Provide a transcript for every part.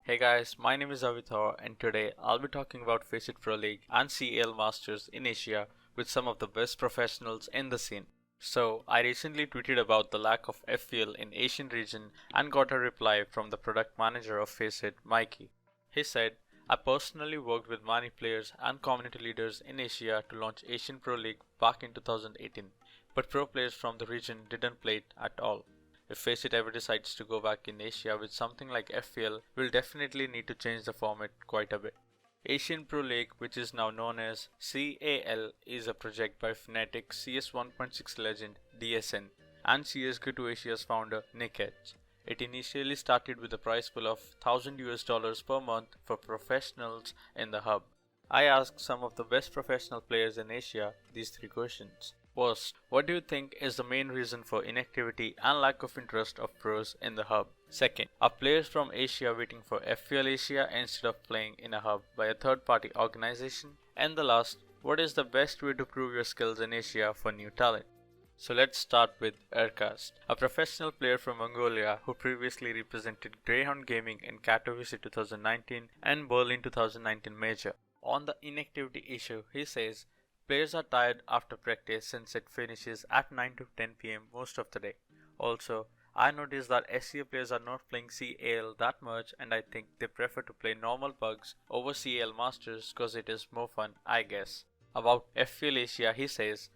Hey guys, my name is Avitar and today I'll be talking about FACEIT Pro League and CAL Masters in Asia with some of the best professionals in the scene. So, I recently tweeted about the lack of FPL in Asian region and got a reply from the product manager of FACEIT, Mikey. He said, I personally worked with many players and community leaders in Asia to launch Asian Pro League back in 2018, but pro players from the region didn't play it at all. If FACEIT ever decides to go back in Asia with something like FPL, we'll definitely need to change the format quite a bit. Asian Pro League, which is now known as CAL, is a project by Fnatic CS 1.6 legend DSN and csgo 2 Asia's founder Nick H. It initially started with a prize pool of $1,000 per month for professionals in the hub. I asked some of the best professional players in Asia these three questions. First, what do you think is the main reason for inactivity and lack of interest of pros in the hub? Second, are players from Asia waiting for FPL Asia instead of playing in a hub by a third-party organization? And the last, what is the best way to prove your skills in Asia for new talent? So let's start with erkaSt, a professional player from Mongolia who previously represented Greyhound Gaming in Katowice 2019 and Berlin 2019 Major. On the inactivity issue, he says, players are tired after practice since it finishes at 9 to 10 pm most of the day. Also, I noticed that SCA players are not playing CAL that much and I think they prefer to play normal pugs over CAL Masters cause it is more fun, I guess. About FPL Asia, he says,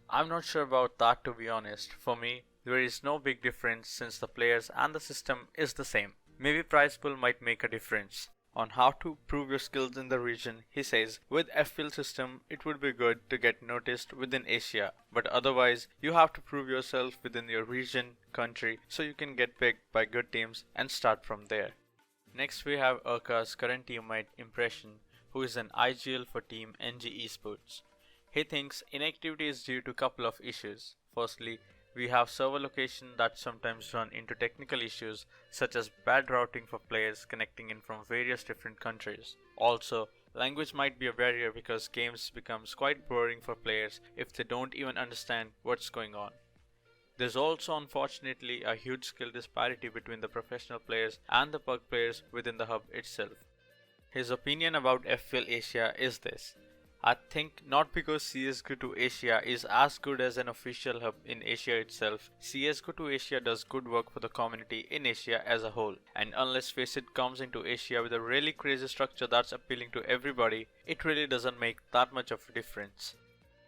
I'm not sure about that to be honest. For me, there is no big difference since the players and the system is the same. Maybe prize pool might make a difference. On how to prove your skills in the region, he says, with FPL system, it would be good to get noticed within Asia, but otherwise, you have to prove yourself within your region, country, so you can get picked by good teams and start from there. Next we have erkaSt's current teammate ImpressioN, who is an IGL for team NG Esports. He thinks inactivity is due to a couple of issues. Firstly, we have server location that sometimes run into technical issues such as bad routing for players connecting in from various different countries. Also, language might be a barrier because games becomes quite boring for players if they don't even understand what's going on. There's also unfortunately a huge skill disparity between the professional players and the pug players within the hub itself. His opinion about FPL Asia is this. I think not because csgo 2 Asia is as good as an official hub in Asia itself, csgo 2 Asia does good work for the community in Asia as a whole, and unless FACEIT comes into Asia with a really crazy structure that's appealing to everybody, it really doesn't make that much of a difference.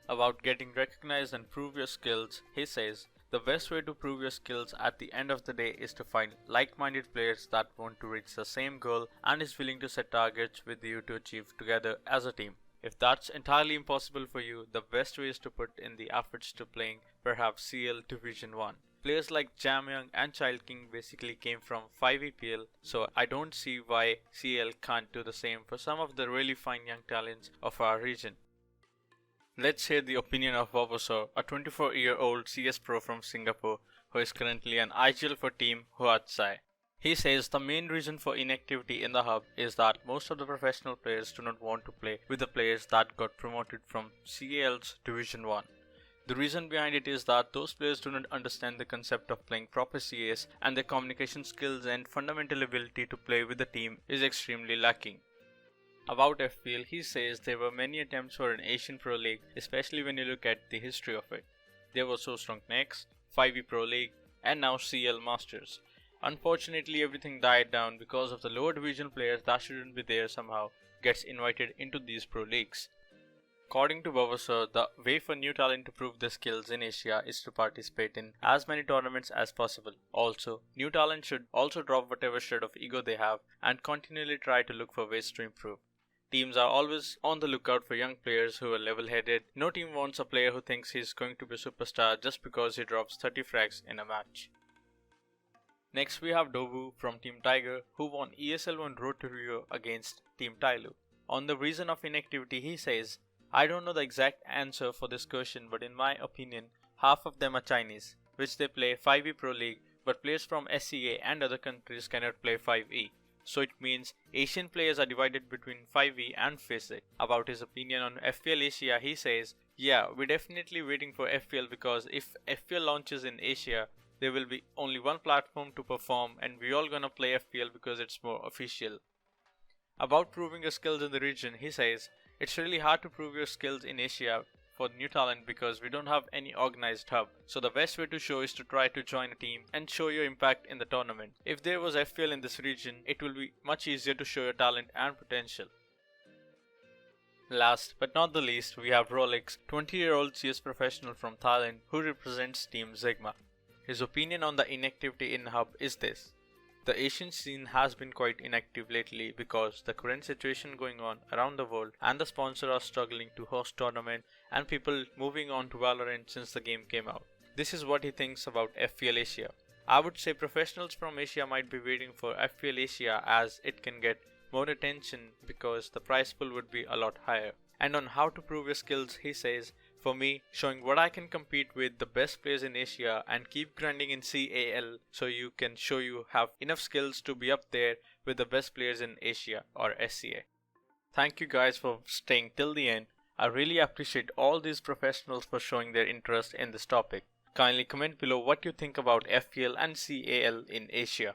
About getting recognized and prove your skills, he says, the best way to prove your skills at the end of the day is to find like-minded players that want to reach the same goal and is willing to set targets with you to achieve together as a team. If that's entirely impossible for you, the best way is to put in the efforts to playing perhaps CL Division 1. Players like Jamyoung and Child King basically came from 5EPL, so I don't see why CL can't do the same for some of the really fine young talents of our region. Let's hear the opinion of Bobosaur, a 24-year-old CS pro from Singapore who is currently an IGL for team Huatsai. He says the main reason for inactivity in the hub is that most of the professional players do not want to play with the players that got promoted from CAL's Division 1. The reason behind it is that those players do not understand the concept of playing proper CS and their communication skills and fundamental ability to play with the team is extremely lacking. About FPL, he says there were many attempts for an Asian Pro League, especially when you look at the history of it. There was So Strong Next, 5e Pro League, and now CL Masters. Unfortunately, everything died down because of the lower division players that shouldn't be there somehow gets invited into these pro leagues. According to Bobosaur, the way for new talent to prove their skills in Asia is to participate in as many tournaments as possible. Also, new talent should also drop whatever shred of ego they have and continually try to look for ways to improve. Teams are always on the lookout for young players who are level-headed. No team wants a player who thinks he's going to be a superstar just because he drops 30 frags in a match. Next we have Dobu from Team Tiger who won ESL 1 Road to Rio against Team Tyloo. On the reason of inactivity he says, I don't know the exact answer for this question but in my opinion half of them are Chinese, which they play 5e Pro League but players from SCA and other countries cannot play 5e. So it means Asian players are divided between 5e and FACEIT. About his opinion on FPL Asia he says, yeah, we're definitely waiting for FPL because if FPL launches in Asia, there will be only one platform to perform and we all gonna play FPL because it's more official. About proving your skills in the region, he says, it's really hard to prove your skills in Asia for new talent because we don't have any organized hub. So the best way to show is to try to join a team and show your impact in the tournament. If there was FPL in this region, it will be much easier to show your talent and potential. Last but not the least, we have RoLEX, 20-year-old CS professional from Thailand who represents Team Sigma. His opinion on the inactivity in hub is this. The Asian scene has been quite inactive lately because the current situation going on around the world and the sponsors are struggling to host tournaments and people moving on to Valorant since the game came out. This is what he thinks about FPL Asia. I would say professionals from Asia might be waiting for FPL Asia as it can get more attention because the prize pool would be a lot higher. And on how to prove your skills, he says, for me, showing what I can compete with the best players in Asia and keep grinding in CAL so you can show you have enough skills to be up there with the best players in Asia or SCA. Thank you guys for staying till the end. I really appreciate all these professionals for showing their interest in this topic. Kindly comment below what you think about FPL and CAL in Asia.